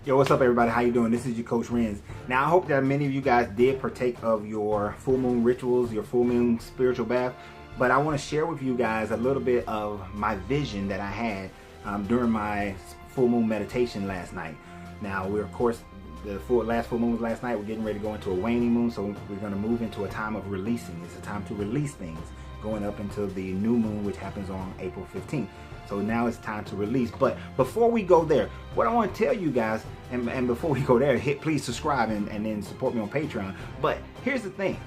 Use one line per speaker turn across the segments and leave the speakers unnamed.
Yo, what's up everybody? How you doing? This is your Coach Renz. Now I hope that many of you guys did partake of your full moon rituals, your full moon spiritual bath. But I want to share with you guys a little bit of my vision that I had during my full moon meditation last night. Now we're of course, last full moon was last night. We're getting ready to go into a waning moon, so we're going to move into a time of releasing. It's a time to release things, going up until the new moon, which happens on April 15th. So now it's time to release. But before we go there, what I want to tell you guys, and before we go there, please subscribe and then support me on Patreon. But here's the thing.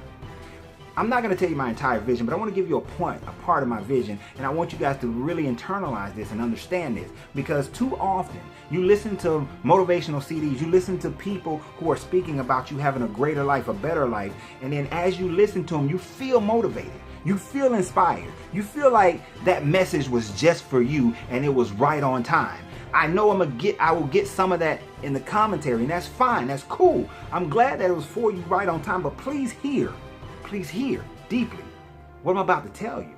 I'm not going to tell you my entire vision, but I want to give you a part of my vision, and I want you guys to really internalize this and understand this, because too often you listen to motivational CDs, you listen to people who are speaking about you having a greater life, a better life, and then as you listen to them, you feel motivated. You feel inspired. You feel like that message was just for you and it was right on time. I know I will get some of that in the commentary, and that's fine. That's cool. I'm glad that it was for you right on time, but please hear deeply what I'm about to tell you.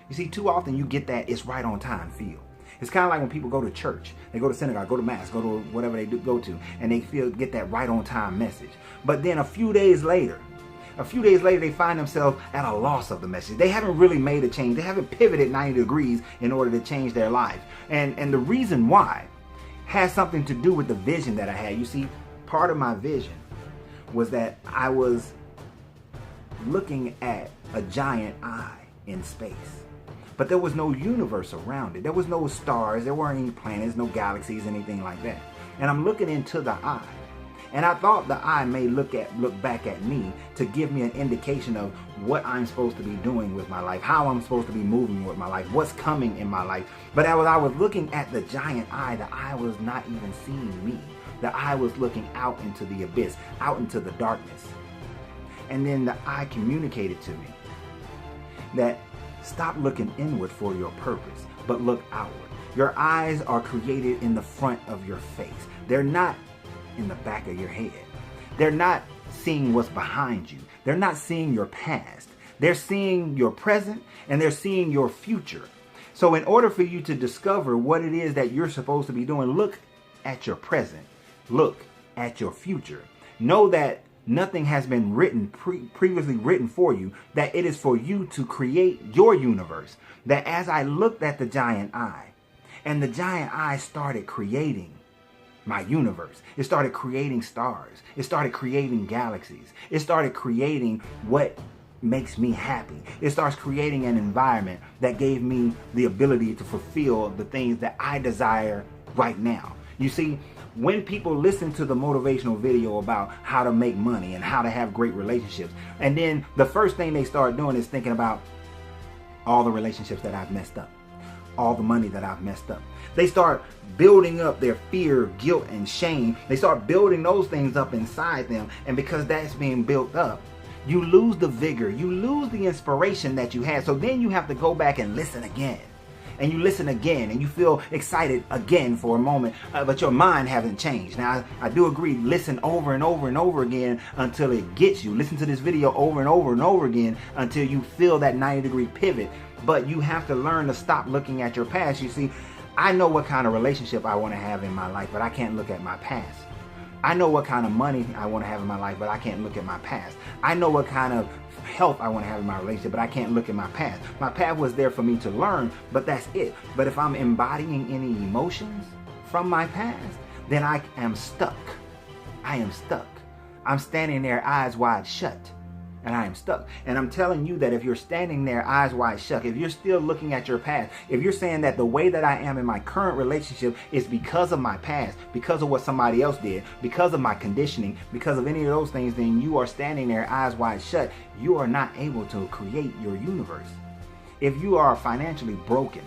You see, too often you get that it's right on time feel. It's kind of like when people go to church, they go to synagogue, go to mass, go to whatever they do go to, and they get that right on time message. But then a few days later, they find themselves at a loss of the message. They haven't really made a change. They haven't pivoted 90 degrees in order to change their life. And the reason why has something to do with the vision that I had. You see, part of my vision was that I was looking at a giant eye in space. But there was no universe around it. There was no stars. There weren't any planets, no galaxies, anything like that. And I'm looking into the eye. And I thought the eye may look back at me to give me an indication of what I'm supposed to be doing with my life, how I'm supposed to be moving with my life, what's coming in my life. But as I was looking at the giant eye, the eye was not even seeing me. The eye was looking out into the abyss, out into the darkness. And then the eye communicated to me that stop looking inward for your purpose, but look outward. Your eyes are created in the front of your face. They're not in the back of your head. They're not seeing what's behind you. They're not seeing your past. They're seeing your present and they're seeing your future. So in order for you to discover what it is that you're supposed to be doing, look at your present. Look at your future. Know that nothing has been previously written for you, that it is for you to create your universe. That as I looked at the giant eye, and the giant eye started creating my universe. It started creating stars. It started creating galaxies. It started creating what makes me happy. It starts creating an environment that gave me the ability to fulfill the things that I desire right now. You see, when people listen to the motivational video about how to make money and how to have great relationships, and then the first thing they start doing is thinking about all the relationships that I've messed up, all the money that I've messed up. They start building up their fear, guilt, and shame. They start building those things up inside them. And because that's being built up, you lose the vigor, you lose the inspiration that you had. So then you have to go back and listen again. And you listen again and you feel excited again for a moment, but your mind hasn't changed. Now, I do agree, listen over and over and over again until it gets you. Listen to this video over and over and over again until you feel that 90-degree pivot. But you have to learn to stop looking at your past. You see, I know what kind of relationship I want to have in my life, but I can't look at my past. I know what kind of money I want to have in my life, but I can't look at my past. I know what kind of health I want to have in my relationship, but I can't look at my past. My past was there for me to learn, but that's it. But if I'm embodying any emotions from my past, then I am stuck. I am stuck. I'm standing there eyes wide shut. And I am stuck. And I'm telling you that if you're standing there eyes wide shut, if you're still looking at your past, if you're saying that the way that I am in my current relationship is because of my past, because of what somebody else did, because of my conditioning, because of any of those things, then you are standing there eyes wide shut. You are not able to create your universe. If you are financially broken,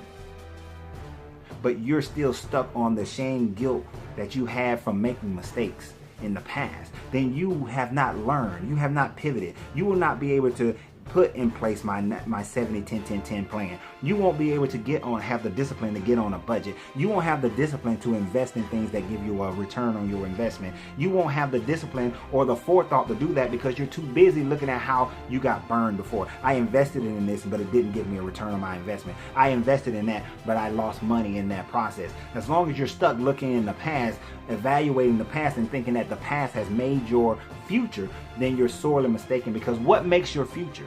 but you're still stuck on the shame, guilt that you had from making mistakes in the past, then you have not learned, you have not pivoted. You will not be able to put in place my 70-10-10-10 plan. You won't be able to have the discipline to get on a budget. You won't have the discipline to invest in things that give you a return on your investment. You won't have the discipline or the forethought to do that because you're too busy looking at how you got burned before. I invested in this, but it didn't give me a return on my investment. I invested in that, but I lost money in that process. As long as you're stuck looking in the past, evaluating the past and thinking that the past has made your future, then you're sorely mistaken, because what makes your future?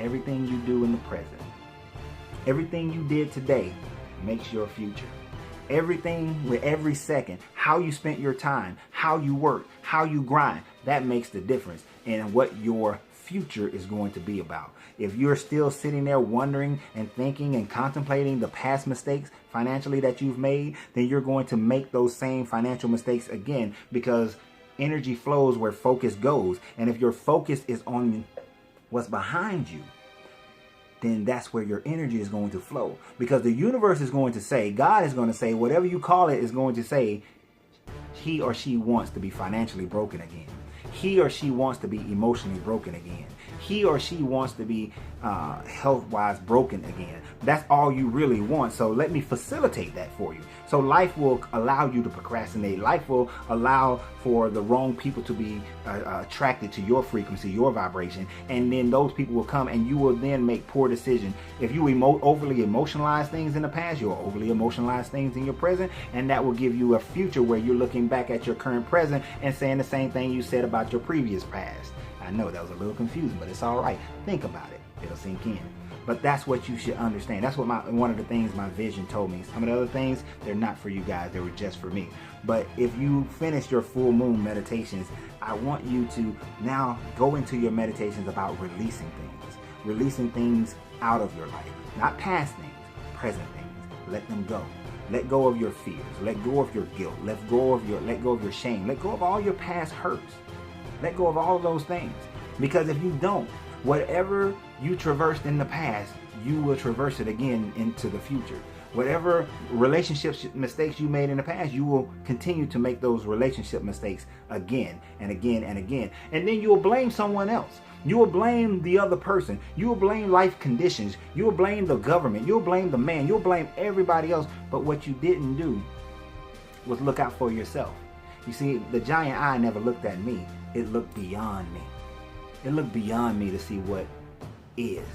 Everything you do in the present. Everything you did today makes your future. Everything with every second, how you spent your time, how you work, how you grind, that makes the difference in what your future is going to be about. If you're still sitting there wondering and thinking and contemplating the past mistakes financially that you've made, then you're going to make those same financial mistakes again, because energy flows where focus goes. And if your focus is on what's behind you, then that's where your energy is going to flow. Because the universe is going to say, God is going to say, whatever you call it is going to say, he or she wants to be financially broken again. He or she wants to be emotionally broken again. He or she wants to be health-wise broken again. That's all you really want. So let me facilitate that for you. So life will allow you to procrastinate. Life will allow for the wrong people to be attracted to your frequency, your vibration. And then those people will come and you will then make poor decisions. If you overly emotionalize things in the past, you'll overly emotionalize things in your present. And that will give you a future where you're looking back at your current present and saying the same thing you said about your previous past. I know that was a little confusing, but it's all right. Think about it. It'll sink in. But that's what you should understand. That's what one of the things my vision told me. Some of the other things, they're not for you guys. They were just for me. But if you finish your full moon meditations, I want you to now go into your meditations about releasing things. Releasing things out of your life. Not past things, present things. Let them go. Let go of your fears. Let go of your guilt. Let go of your shame. Let go of all your past hurts. Let go of all of those things. Because if you don't, whatever you traversed in the past, you will traverse it again into the future. Whatever relationship mistakes you made in the past, you will continue to make those relationship mistakes again and again and again. And then you will blame someone else. You will blame the other person. You will blame life conditions. You will blame the government. You'll blame the man. You'll blame everybody else. But what you didn't do was look out for yourself. You see, the giant eye never looked at me. It looked beyond me. It looked beyond me to see what is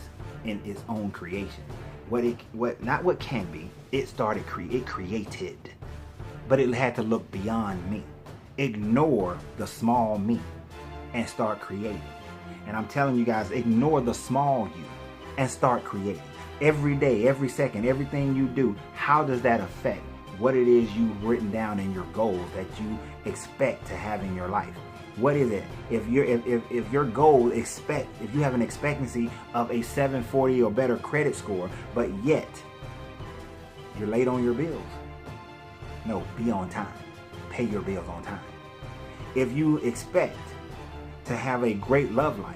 in its own creation. Not what can be. It created. But it had to look beyond me. Ignore the small me and start creating. And I'm telling you guys, ignore the small you and start creating. Every day, every second, everything you do, how does that affect what it is you've written down in your goals that you expect to have in your life? What is it? If your goal if you have an expectancy of a 740 or better credit score, but yet you're late on your bills. No, be on time. Pay your bills on time. If you expect to have a great love life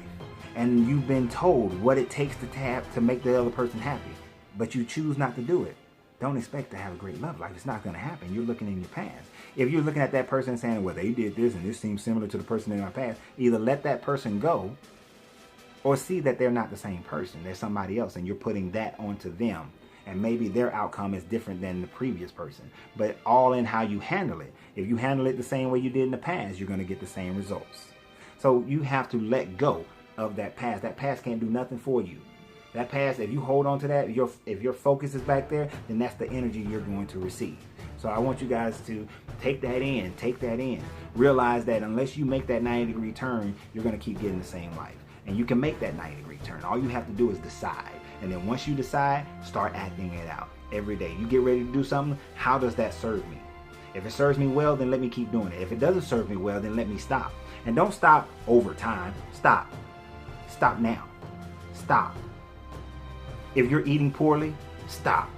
and you've been told what it takes to make the other person happy, but you choose not to do it, don't expect to have a great love life. It's not going to happen. You're looking in your past. If you're looking at that person and saying, well, they did this and this seems similar to the person in our past, either let that person go or see that they're not the same person. They're somebody else and you're putting that onto them. And maybe their outcome is different than the previous person. But all in how you handle it. If you handle it the same way you did in the past, you're going to get the same results. So you have to let go of that past. That past can't do nothing for you. That past, if you hold on to that, if your focus is back there, then that's the energy you're going to receive. So I want you guys to take that in. Realize that unless you make that 90-degree turn, you're going to keep getting the same life. And you can make that 90-degree turn. All you have to do is decide. And then once you decide, start acting it out every day. You get ready to do something, how does that serve me? If it serves me well, then let me keep doing it. If it doesn't serve me well, then let me stop. And don't stop over time. Stop. Stop now. Stop. If you're eating poorly, stop.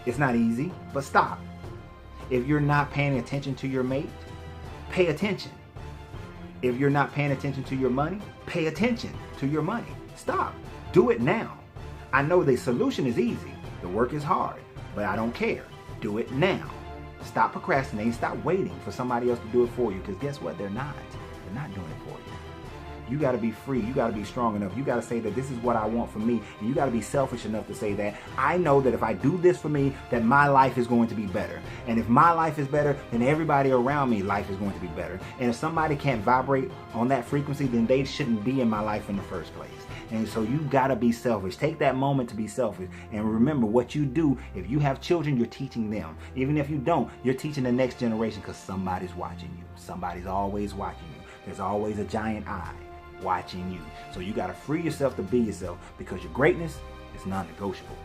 It's not easy, but stop. If you're not paying attention to your mate, pay attention. If you're not paying attention to your money, pay attention to your money. Stop. Do it now. I know the solution is easy. The work is hard, but I don't care. Do it now. Stop procrastinating. Stop waiting for somebody else to do it for you, because guess what? They're not. They're not doing it for you. You got to be free. You got to be strong enough. You got to say that this is what I want for me. And you got to be selfish enough to say that I know that if I do this for me, that my life is going to be better. And if my life is better, then everybody around me life is going to be better. And if somebody can't vibrate on that frequency, then they shouldn't be in my life in the first place. And so you gotta be selfish. Take that moment to be selfish. And remember what you do. If you have children, you're teaching them. Even if you don't, you're teaching the next generation, because somebody's watching you. Somebody's always watching you. There's always a giant eye watching you. So you gotta free yourself to be yourself, because your greatness is non-negotiable.